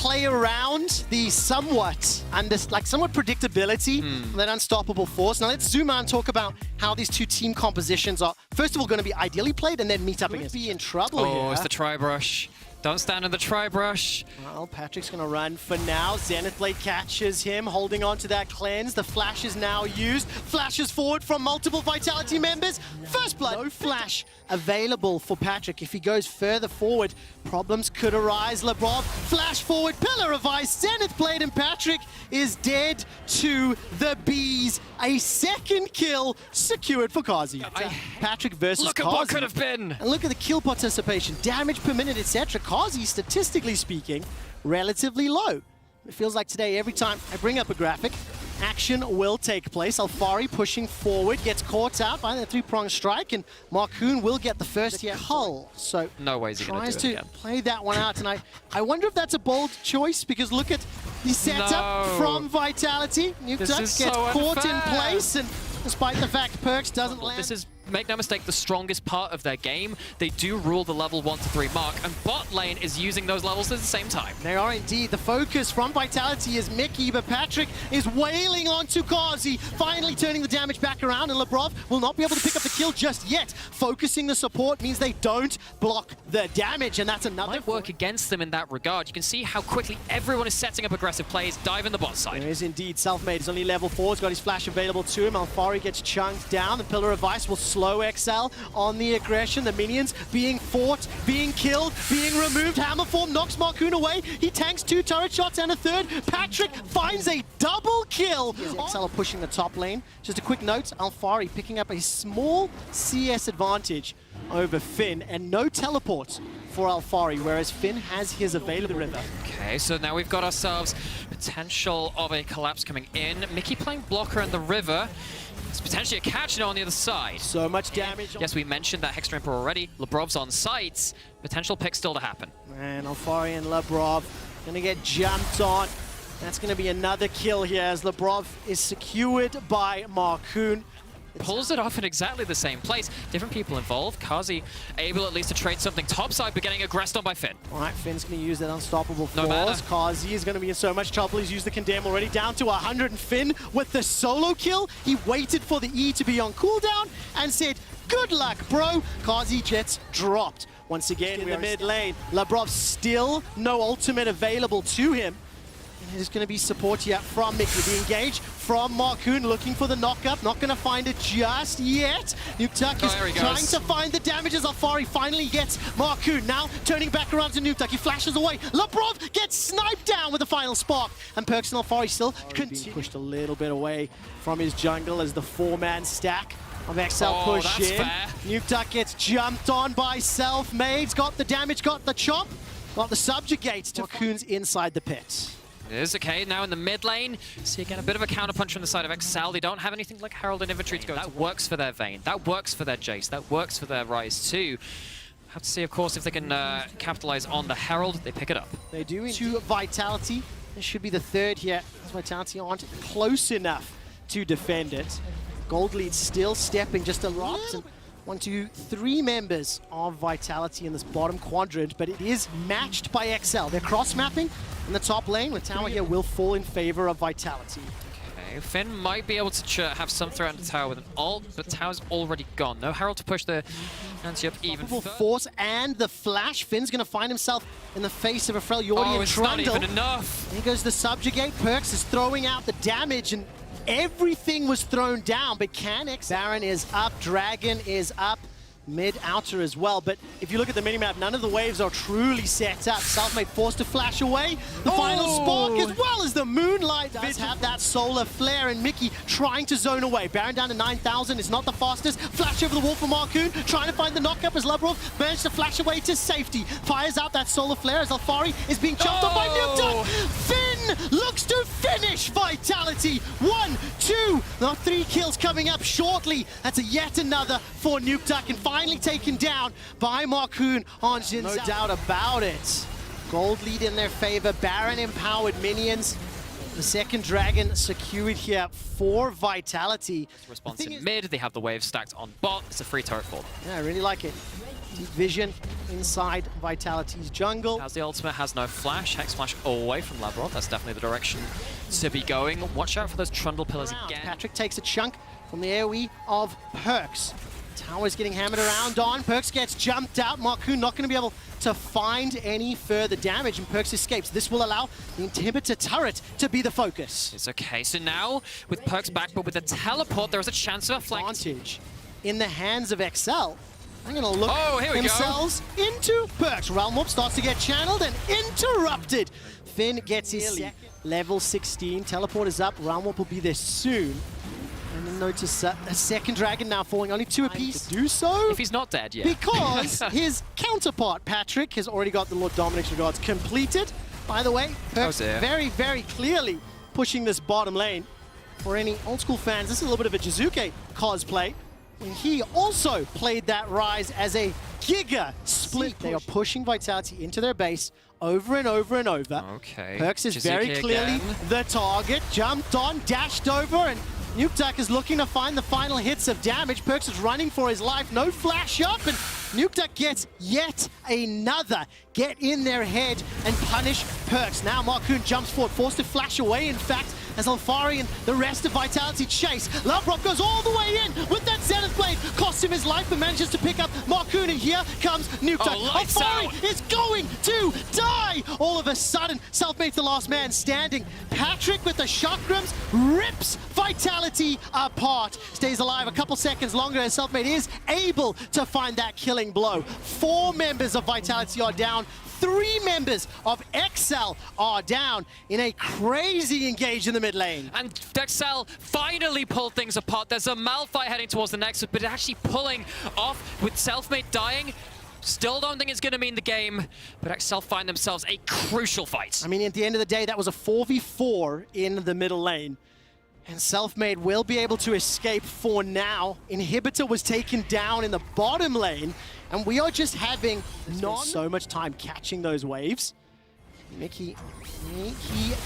play around the somewhat predictability of that unstoppable force. Now let's zoom out and talk about how these two team compositions are, first of all, going to be ideally played and then meet up against. Be in trouble here. Oh, it's the tri-brush. Don't stand in the tri-brush. Well, Patrick's going to run for now. Zenith Blade catches him, holding on to that cleanse. The flash is now used. Flashes forward from multiple Vitality members. First blood. No flash available for Patrick. If he goes further forward, problems could arise. Lebrov, flash forward, pillar of ice. Zenith Blade and Patrick is dead to the bees. A second kill secured for Carzzy. Patrick versus Look at Carzzy. what could have been. And look at the kill participation, damage per minute, etc. Carzzy, statistically speaking, relatively low. It feels like today, every time I bring up a graphic, action will take place. Alfari pushing forward, gets caught out by the three-pronged strike, and Marcoon will get the first hull. So no way is he going to do it again. Play that one out, and I wonder if that's a bold choice, because look at the setup from Vitality. Nuketux gets caught in place, and despite the fact Perks doesn't land. This is, make no mistake, the strongest part of their game. They do rule the level 1 to 3 mark, and bot lane is using those levels at the same time. They are indeed. The focus from Vitality is Mickey, but Patrick is wailing onto Carzzy, finally turning the damage back around, and Lebrov will not be able to pick up the kill just yet. Focusing the support means they don't block the damage, and that's another... Might work against them in that regard. You can see how quickly everyone is setting up aggressive plays, dive in the bot side. There is indeed. Selfmade is only level 4. He's got his flash available to him. Alfari gets chunked down. The Pillar of Ice will slow XL on the aggression. The minions being fought, being killed, being removed. Hammerform knocks Marcoon away. He tanks 2 turret shots and a third. Patrick finds a double kill. XL are pushing the top lane. Just a quick note, Alfari picking up a small CS advantage over Finn, and no teleports for Alfari, whereas Finn has his available river. Okay, so now we've got ourselves potential of a collapse coming in. Mickey playing blocker in the river. It's potentially a catch now on the other side. So much damage. Yes, we mentioned that Hex Tramper already. Lebrov's on site. Potential pick still to happen. And Alfari and Lebrov gonna get jumped on. That's gonna be another kill here as Lebrov is secured by Marcoon. Pulls it off in exactly the same place. Different people involved. Carzzy able at least to trade something topside, but getting aggressed on by Finn. All right, Finn's going to use that unstoppable force. No matter. Carzzy is going to be in so much trouble. He's used the condemn already, down to 100. And Finn with the solo kill. He waited for the E to be on cooldown and said, good luck, bro. Carzzy gets dropped. Once again in the mid lane. Lebrov still no ultimate available to him. There's going to be support here from Mickey. The engage from Marcoon, looking for the knock-up. Not going to find it just yet. Nuketux is trying to find the damage as Alfari finally gets Marcoon. Now turning back around to Nuketux. He flashes away. Lebrov gets sniped down with the final spark. And Perks and Alfari still being pushed a little bit away from his jungle as the 4-man stack of XL push in. Nuketux gets jumped on by Selfmade's got the damage, got the chop, got the subjugate to Marcoon's inside the pit. It is okay, now in the mid lane. See again a bit of a counterpunch from the side of XL. They don't have anything like Herald in inventory to go. That works for their Vayne, that works for their Jace, that works for their Ryze too. Have to see, of course, if they can capitalize on the Herald. They pick it up. They do to Vitality. This should be the third here, as Vitality aren't close enough to defend it. Gold lead still stepping just a lot. And 1, 2, 3 members of Vitality in this bottom quadrant, but it is matched by XL. They're cross-mapping in the top lane, with tower here will fall in favor of Vitality. Okay, Finn might be able to have some threat on the tower with an ult, but tower's already gone. No Herald to push the anti up even further. Force and the flash. Finn's going to find himself in the face of a Freljordian it's Trundle. not even enough. Here goes the subjugate. Perks is throwing out the damage, and everything was thrown down, but Baron is up, Dragon is up, mid-outer as well. But if you look at the minimap, none of the waves are truly set up. Selfmade forced to flash away. The final spark, as well as the Moonlight, does have that solar flare, and Mickey trying to zone away. Baron down to 9,000 is not the fastest. Flash over the wall for Marcoon, trying to find the knock-up as Lebrov managed to flash away to safety. Fires out that solar flare as Alfari is being chopped off by Nuketux. Finn looks to finish Vitality. 1, 2, now 3 kills coming up shortly. That's yet another for Nuketux, and finally taken down by Marcoon on Xin. No doubt about it. Gold lead in their favor. Baron empowered minions. The second dragon secured here for Vitality. Response in mid, they have the wave stacked on bot. It's a free turret for them. Yeah, I really like it. Deep vision inside Vitality's jungle. As the ultimate has no flash, Hex Flash away from Lavrov. That's definitely the direction to be going. Watch out for those Trundle pillars again. Patrick takes a chunk from the AoE of Perks. Tower's getting hammered around on. Perks gets jumped out. Marcoon not going to be able to find any further damage, and Perks escapes. This will allow the inhibitor turret to be the focus. It's okay. So now, with Perks back, but with the teleport, there is a chance of a flank. Advantage in the hands of XL. I'm going to look themselves into Perks. Realm Warp starts to get channeled and interrupted. Finn gets his level 16. Teleport is up. Realm Warp will be there soon. And then notice a second dragon now falling, only 2 apiece to do so. If he's not dead yet. Because his counterpart, Patrick, has already got the Lord Dominic's regards completed. By the way, Perks very, very clearly pushing this bottom lane. For any old school fans, this is a little bit of a Jizuke cosplay. And he also played that Rise as a Giga split. They are pushing Vitality into their base over and over and over. Okay. Perks is very clearly the target. Jumped on, dashed over, and Nukeduck is looking to find the final hits of damage. Perks is running for his life. No flash up, and Nukeduck gets yet another get in their head and punish Perks. Now Marcoon jumps forward, forced to flash away, in fact, as Alfari and the rest of Vitality chase. Lavrov goes all the way in with that Zenith Blade, costs him his life, but manages to pick up Marcoon, and here comes Nukeduck. Alfari is going to die! All of a sudden, Selfmade's the last man standing. Patrick with the chakrams rips Vitality apart. Stays alive a couple seconds longer as Selfmade is able to find that killing blow. 4 members of Vitality are down. 3 members of XL are down in a crazy engage in the mid lane. And XL finally pulled things apart. There's a Malphite heading towards the next, but actually pulling off with Selfmade dying. Still don't think it's going to mean the game, but XL find themselves a crucial fight. I mean, at the end of the day, that was a 4v4 in the middle lane. And Selfmade will be able to escape for now. Inhibitor was taken down in the bottom lane, and we are just having not so much time catching those waves. Mickey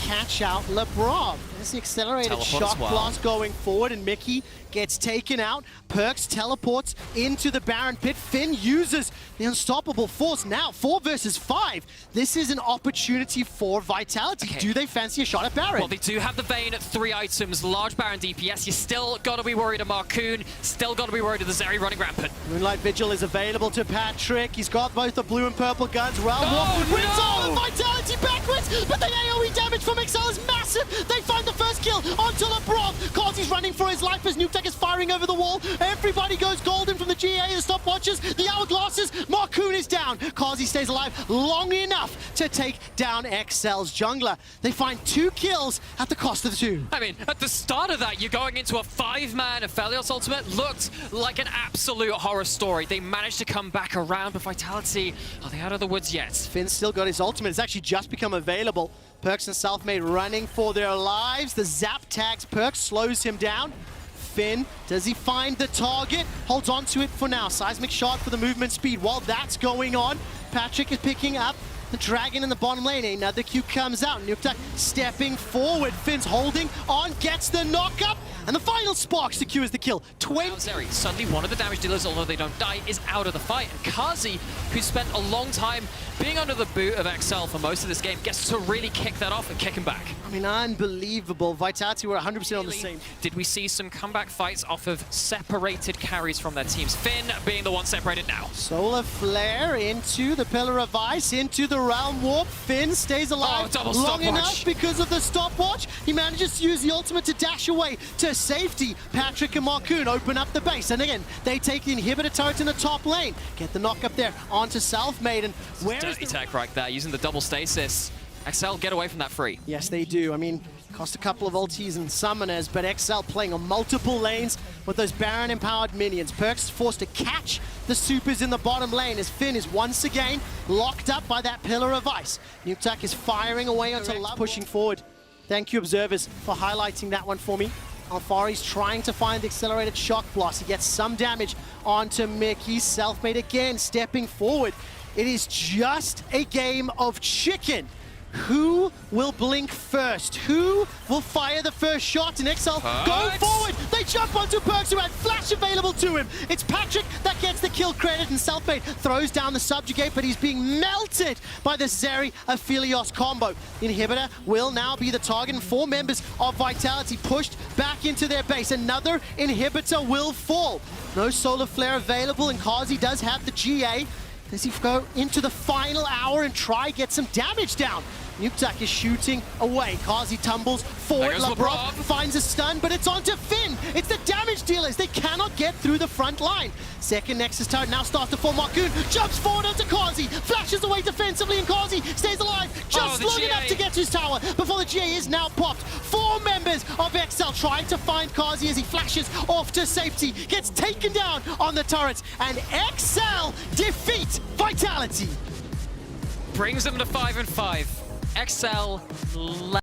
catch out Lavrov. There's the accelerated shock blast going forward, and Mickey gets taken out. Perks teleports into the Baron pit. Finn uses the unstoppable force. Now 4 versus 5. This is an opportunity for Vitality. Do they fancy a shot at Baron? Well, they do have the Vayne at 3 items, large Baron DPS. You still got to be worried of Marcoon. Still got to be worried of the Zeri running rampant. Moonlight Vigil is available to Patrick. He's got both the blue and purple guns. Realm Warp wins all of Vitality backwards, but the AoE damage from XL is massive. They find the first kill onto Lavrov. Carzzy's running for his life as Nukeduck is firing over the wall. Everybody goes golden from the GA, the stopwatches, the hourglasses. Marcoon is down. Carzzy stays alive long enough to take down XL's jungler. They find 2 kills at the cost of 2. I mean, at the start of that, you're going into a 5-man Aphelios ultimate. Looked like an absolute horror story. They managed to come back around, but Vitality, are they out of the woods yet? Finn's still got his ultimate. It's actually just become available. Perks and Selfmade running for their lives. The zap tags Perks, slows him down. Finn, does he find the target? Holds on to it for now. Seismic shot for the movement speed. While that's going on, Patrick is picking up the dragon in the bottom lane. Another Q comes out. Nukeduck stepping forward. Finn's holding on, gets the knock up, and the final spark secures the kill. Zeri, suddenly one of the damage dealers, although they don't die, is out of the fight. And Carzzy, who spent a long time being under the boot of XL for most of this game, gets to really kick that off and kick him back. I mean, unbelievable. Vitality were 100% on the same. Did we see some comeback fights off of separated carries from their teams? Finn being the one separated now. Solar Flare into the Pillar of Ice, into the Realm Warp. Finn stays alive long enough because of the stopwatch. He manages to use the ultimate to dash away to safety. Patrick and Marcoon open up the base, and again, they take the inhibitor turret in the top lane. Get the knock up there onto Selfmade, and where dirty tech right there, using the double stasis. XL get away from that free. Yes, they do. I mean, cost a couple of ultis and summoners, but XL playing on multiple lanes with those Baron-empowered minions. Perks is forced to catch the supers in the bottom lane as Finn is once again locked up by that Pillar of Ice. Nukeduck is firing away onto Love, pushing forward. Thank you, observers, for highlighting that one for me. Alfari's trying to find the accelerated shock blast. He gets some damage onto Mickey. Selfmade again stepping forward. It is just a game of chicken Who will blink first? Who will fire the first shot? And XL go forward. They jump onto Perks, who had flash available to him. It's Patrick that gets the kill credit, and Selfmade throws down the subjugate, but he's being melted by the Zeri Aphelios combo. Inhibitor will now be the target, and 4 members of Vitality pushed back into their base. Another Inhibitor will fall. No Solar Flare available, and Carzzy does have the GA. Does he go into the final hour and try get some damage down? Nukeduck is shooting away. Carzzy tumbles forward. Labrov finds a stun, but it's onto Finn. It's the damage dealers. They cannot get through the front line. Second Nexus turret now starts to fall. Marcoon jumps forward onto Carzzy, flashes away defensively, and Carzzy stays alive just long enough to get to his tower before the GA is now popped. 4 members of XL trying to find Carzzy as he flashes off to safety. Gets taken down on the turrets, and XL defeat Vitality. Brings them to 5-5. XL